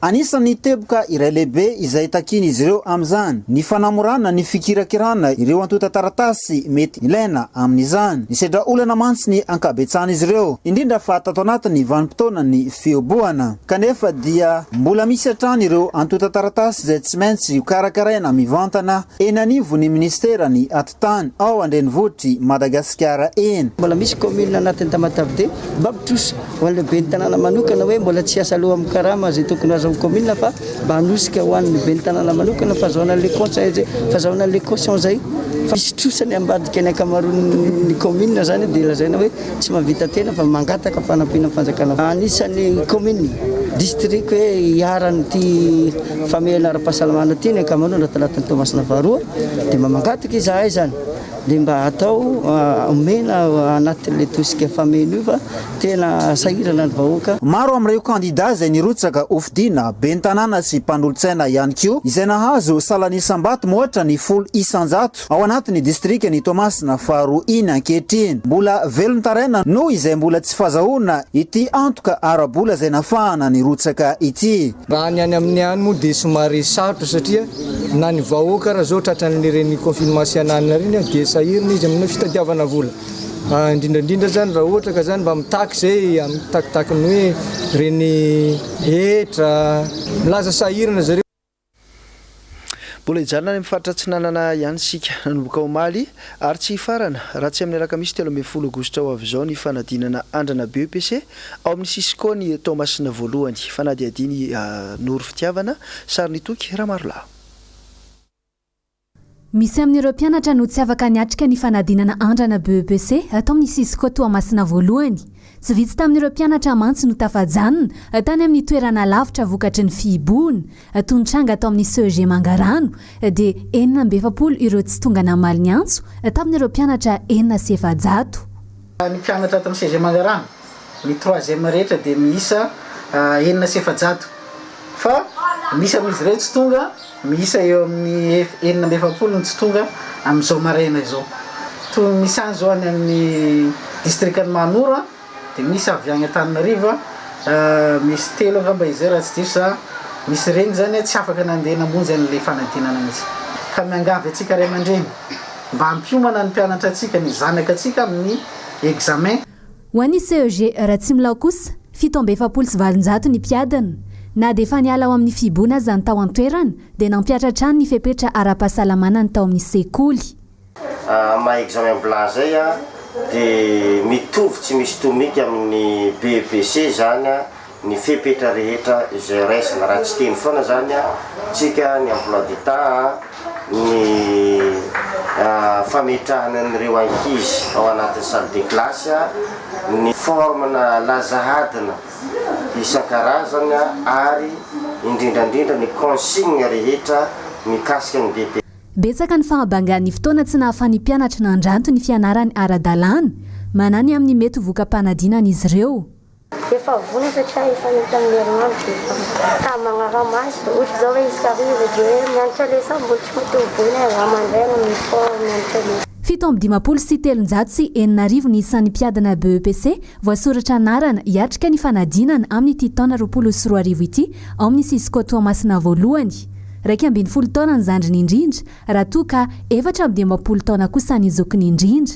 Anisan'ny teboka iray lehibe izay takiny izy ireo amin'izany ny fanamorana ny fikirakirana ireo antota taratasy mety ilaina amin'izany. Ny sedra olana mantsy ny ankabetsana izy ireo indrindra fa tato anatin'ny vanim-potoana ny fioboana, kanefa dia mbola misy hatrany ireo antota taratasy izay tsy maintsy karakaraina mivantana eny anivon'ny ministerany atotany ao Andrenivohitry Madagasikara eny. Mbola misy commune anatin'ny Tamatavy babitros ho an'ilay ben'ny tanàna manokana hoe mbola tsy asa aloha amin'ny karama izay tokony azo commune fa mba hanosika ho an'ny ben'ny tanàna manokana fahazoana le conseil zay fahazoana le caution zay fa misy trosany ambadika ny ankamaroan'ny commune zany dia lazaina hoe tsy mahavita tena fa mangataka fanampiana fanjakana. Anisan'ny commune district hoe hiaran'ity famehana ara-pahasalamana ity ny ankamaroana talatin'ny Toamasina faharoa dia mba mangataka izahay zany dia mba atao omena anatin'le tosika famehana io fa tena sahirana ny vahoaka. Maro amin'ireo kandida izay nirotsaka ofidina ben'ny tanàna sy mpandolo-tsaina ihany koa izay nahazo salanisambato mohatra ny 10 isanjato ao anatin'ny distrika ny Toamasina faharoa iny ankehitriny. Mbola velony taraina noho izay mbola tsy fahazahoana ity antoka arabola izay nafahana nirotsaka ity. Raha ny any amin'ny any moa dia somary sarotra satria na ny vahoaka raha zao tratran'ireny confinement ananina reny dia sahirana izy amin'ny fitadiavana vola. Indrindrandrindra zany raha ohatra ka zany mba mitaky zay amin'ny takitakiny hoe reny hetra milaza sahirana zareo. Mbola hijanona any amin'ny faritra Atsinanana ihany sika nanomboka omaly ary tsy hifarana raha tsy amin'ny alakamisy 13 aogositra ho avy izao ny fanadinana andrana BEPC ao amin'ny sisikao ny Toamasina voalohany fanadiadiny Noro Fitiavana sary nitoky Ramarola. Misy amin'ireo mpianatra no tsy afaka niatrika ny fanadinana andrana BEPC atao amin'ny sisikao Toamasina voalohany. Tsy vitsy tamin'ireo mpianatra mantsy no tafajanona tany amin'ny toerana lavitra vokatry ny fihiboana toy ny tranga atao amin'ny CEG Mangarano dia 970 ireo tsy tonga namaly ny antso tamin'ireo mpianatra 900. Ny mpianatra ato amin'ny CEG Mangarano ny 3e rehetra dia miisa 900 fa misy amin'izy ireo tsy tonga miisa eo amin'ny 970 no tsy tonga amin'izao maraina izao. Toy misy any zao any amin'ny distrikany Manora dia misy avy any Antananarivo misy 3 angamba izy raha tsy diso za misy regny zany tsy afaka nandeha namonjy an'ilay fanadinana mihitsy. Ka miangavy atsika ray aman-dreny mba hampiomana ny mpianatra atsika ny zanaka atsika amin'ny examen. Ho an'ny CEG raha tsy milao kosa 770 ny mpiadana na dia efa niala ao amin'ny fiboana aza ny tao an-toerana dia nampiatra ny fepetra ara-pahasalamana ny tao amin'ny sekoly. Maha examen blanc zay dia mitovy tsy misy tomika amin'ny BEPC zany ny fepetra rehetra izay raisina raha tsy teny foana zany a tsika ny emploi du temps ny fametrahana an'ireo ankizy ao anatin'ny salle de classe ny formana lazahadina isan-karazany ary indrindrandrindra ny consigne rehetra mikasika ny BP. Betsaka ny fanabangan'ny fotoana tsy nahafahan'ny mpianatra nandranto ny fianarany ara-dalàna manany amin'ny mety voka-panadinana izy ireo. Efa vona satria efa nita amin'ny herinandro dia magnaramazy ohatra zao hoe izy kariva dia mianatra lesa mbola tsy mitovy ramandraina uniforme mianatra lesa. 7 sy 8 ny isan'ny mpiadana BEPC voasoratra anarana hiatrika ny fanadinana amin'ity taona 2024 ity ao amin'ny sisiko Toamasina voalohany. 12 taona ny zandriny indrindra raha toa ka 14 taona kosa ny zokiny indrindra.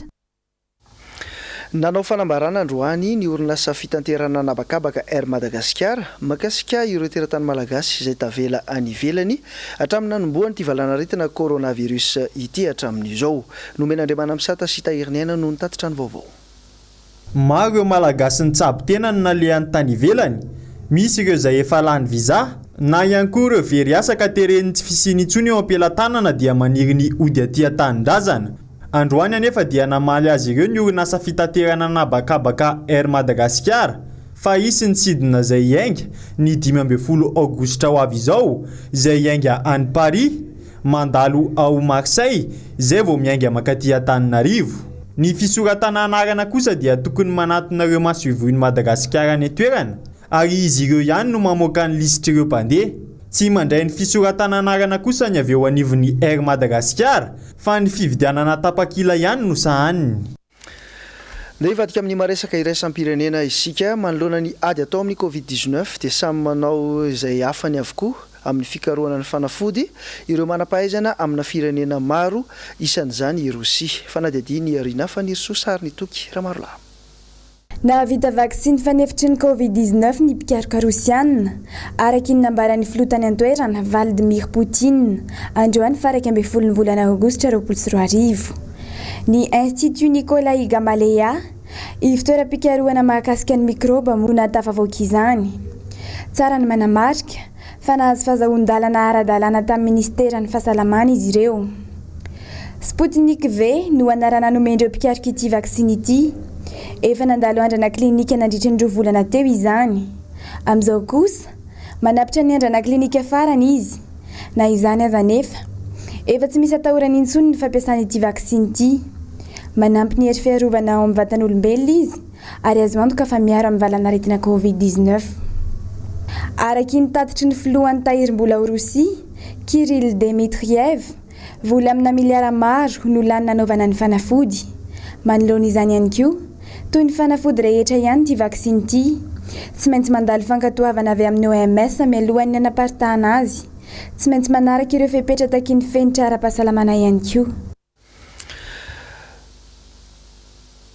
Nanao fanambarana androany ny orinasa fitanterana anabakabaka Air Madagascar makasika ireo teratany malagasy izay tavela any ivelany hatramin'ny nanomboany ity valanaretina coronavirus ity hatramin'izao. Nomen'Andriamana Misata sy Tahiriniana no nitatitra ny vaovao. Maro ireo malagasy nitsabo tena ny nalehan'ny tany ivelany. Misy ireo izay efa lany visa na ihany koa ireo very asa ka tereny tsy fisiany intsony eo ampelantanana dia maniry ny ody aty an-tanindrazana. Androany anefa dia namaly azy ireo ny orinasa fitaterana anabakabaka Air Madagascar fa isy nitsidina izay hiainga ny 12 aogositra ho avy izao izay hiainga any Paris mandalo ao Marseille izay vao miainga makaty Antananarivo. Ny fisoratana anarana kosa dia tokony manatonareo masoivoin'ny Madagasikara any toerana ary izy ireo ihany no mamoaka ny lisitra ireo mpandeha. Tsy mandray ny fisoratana anarana kosa ny avy eo anivon'ny Air Madagascar fa ny fividianana tapakila ihany no sahaniny. Ndeha hivadika amin'ny maresaka iraisam-pirenena isika manoloana ny ady atao amin'ny Covid-19 dia samy manao izay hafany avokoa amin'ny fikarohana ny fanafody ireo manampahaizana amina firenena maro isan'izany i Rosia. Fanadihadiany Rina Fanirso sary ny toky Ramarola. Nahavita vaksiny fanefitry ny Covid-19 ny mpikaroka Rosiana araky ny nambaran'ny filotany an-toerana Vladimir Poutine androany faraka 12 volana aogositra 2024. Ny Institut Nicolas Gamaleya fitoeram-pikarohana mahakasika ny mikroba no natafavoaka izany. Tsara ny manamarika fa nahazo fahazoan-dalana ara-dalàna tamin'ny ministeran'ny fahasalamana izy ireo. Sputnik V no anarana nomendreo mpikaroka ity vaksiny ity. Efa nandalo andrana klinika nandritra ny 2 volana teo izany. Amin'izao kosa manapitra ny andrana klinika farany izy. Na izany aza nefa efa tsy misy atahorany intsony ny fampiasana ity vaksiny ity. Manampy ny hery fiarovana ao amin'ny vatan'olombelona izy ary azo antoka fa miaro amin'ny valanaretina Covid-19. Araky ny tatitry ny filohan'ny tahirim-bola ao Rosia Kirill Dmitriev vola amina miliara maro no lany nanaovana ny fanafody. Manoloana izany ihany koa toy ny fanafody rehetra ihany ity vaksiny ity tsy maintsy mandalo fankatoavana avy amin'ny OMS mialohan'ny anaparitahana azy. Tsy maintsy manaraka ireo fepetra taky ny fenitra ara-pahasalamana ihany koa.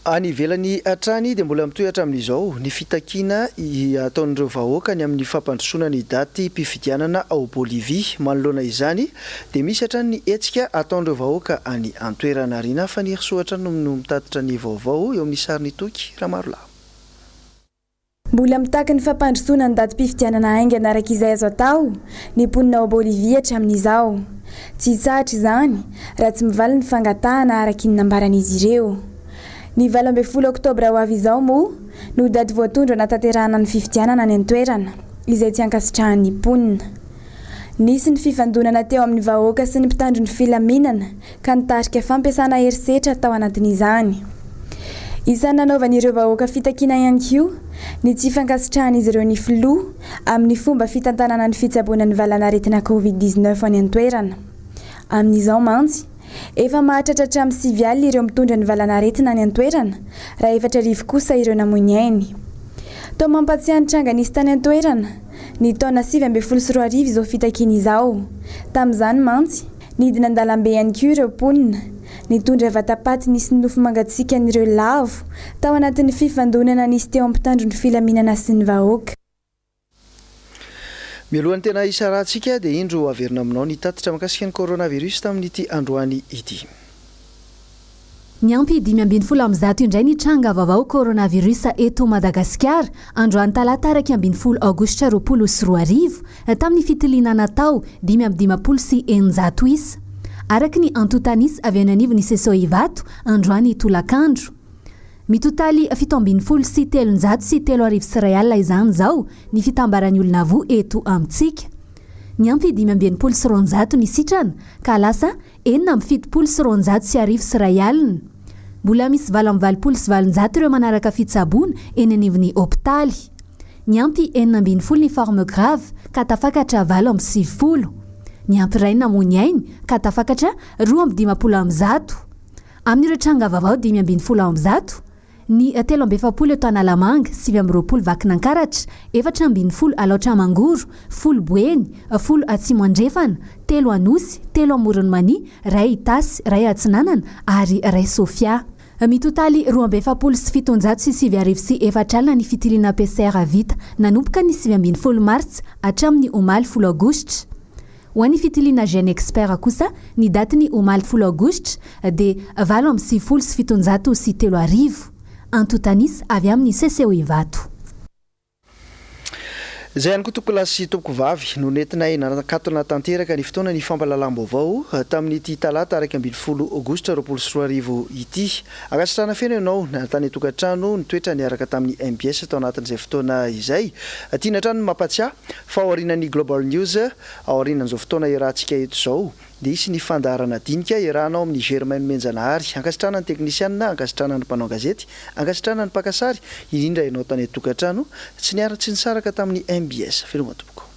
Any ivelany hatrany dia mbola mitohy hatramin'izao ny fitakiana ataon'ireo vahoaka ny amin'ny fampandrosoana ny daty mpifidianana ao Bolivia. Manoloana izany dia misy hatrany ny hetsika ataon'ireo vahoaka any an-toerana Rina Fanirsoatra no mitatitra ny vaovao eo amin'ny sary ny toky Ramarola. Mbola mitaky ny fampandrosoana ny daty mpifidianana aingana araka izay azo atao ny mponina ao Bolivia hatramin'izao. Tsy tsahatra izany raha tsy mivaly ny fangatahana araky ny nambaran'izy ireo. Ny 12 oktobra ho avy izao moa no daty voatondro nataterahana ny fifidianana any an-toerana izay tsy ankasitrahan'ny mponina. Nisy ny fifandonana teo amin'ny vahoaka sy ny mpitandro ny filaminana ka nitarika fampiasana herisetra tao anatin'izany. Isany nanaovan'ireo vahoaka fitakiana ihany koa ny tsy fankasitrahan'izy ireo ny filoha amin'ny fomba fitantanana ny fitsaboana ny valanaretina Covid-19 any an-toerana. Amin'izao mantsy efa mahatratratra amin'ny 9 alina ireo mitondra ny valanaretina any an-toerana raha 4 kosa ireo namoiny ainy. Tao mampatsiahy ny tranga nisy tany an-toerana ny taona 2024 izao fitakiana izao. Tamin'izany mantsy nidina an-dalambe ihany koa ireo mponina nitondra vatapaty nisy nofo mangatsiaka an'ireo lavo tao anatin'ny fifandonana nisy teo ampitandro ny filaminana sy ny vahoaka. Mialohan'ny tena isa rahantsika dia indro averina aminao ny tatitra makasika ny coronavirus tamin'ity androany ity. Ny ampy 570 indray ny tranga vaovao coronavirus eto Madagasikara androany talata araky 20 aogositra 2024 tamin'ny fitiliana natao 520 isa araky ny antotanisy avy any anivony Seso Ivato androany tolakandro. Mitotaly 703 ariary izany zao ny fitambarany olona vo eto amitsika. Ny ampy 570 ny sitrana ka lasa 770 ariary. Mbola misy 720 ireo manaraka fitsaboana eny anivony hopitaly. Ny ampy 70 ny forme grave ka tafakatra 70. Ny ampy ray namony ainy ka tafakatra 250. Amin'ireo tranga vaovao 570 ny 370 eto Analamanga, 720 Vakinankaratra, 470 Alaotra Mangoro, 10 Boeny, 10 Atsimo Andrefana, 3 Anosy, 3 Amorony Mani, 2 Itasy, 2 Atsinanana ary 2 Sofia. Mitotaly 2,774 ny fitiliana PCR vita nanomboka ny 20 Martsa hatramin'ny omaly 10 Aogositra. Ho an'ny fitiliana Gene Expert kosa ny datiny omaly 10 Aogositra dia 773 antotanisy avy amin'ny Seso Ivato. Zay ihany koa tokolasy tompoko vavy no nentina nanakatona tanteraka ny fotoana ny fampalalam-baovao tamin'ny ity talata araky 20 Aogositra 2024 ity. Akasitrana feno ianao natany tokantrano ny toetra niaraka tamin'ny MBS tao anatin'izay fotoana izay. Tiana trano mampatsiahy fa aorinan'ny Global News aorinan'izao fotoana iarahantsika eto izao. Dia isy ny fandaharana dinika iarahanao amin'ny Germaine Menjanahary, ankasitrana ny teknisianina, ankasitrana ny mpanao gazety, ankasitrana ny mpakasary, indrindra ianao tany tokantrano tsy niara-tsy nisaraka tamin'ny MBS. Filoma tompoko.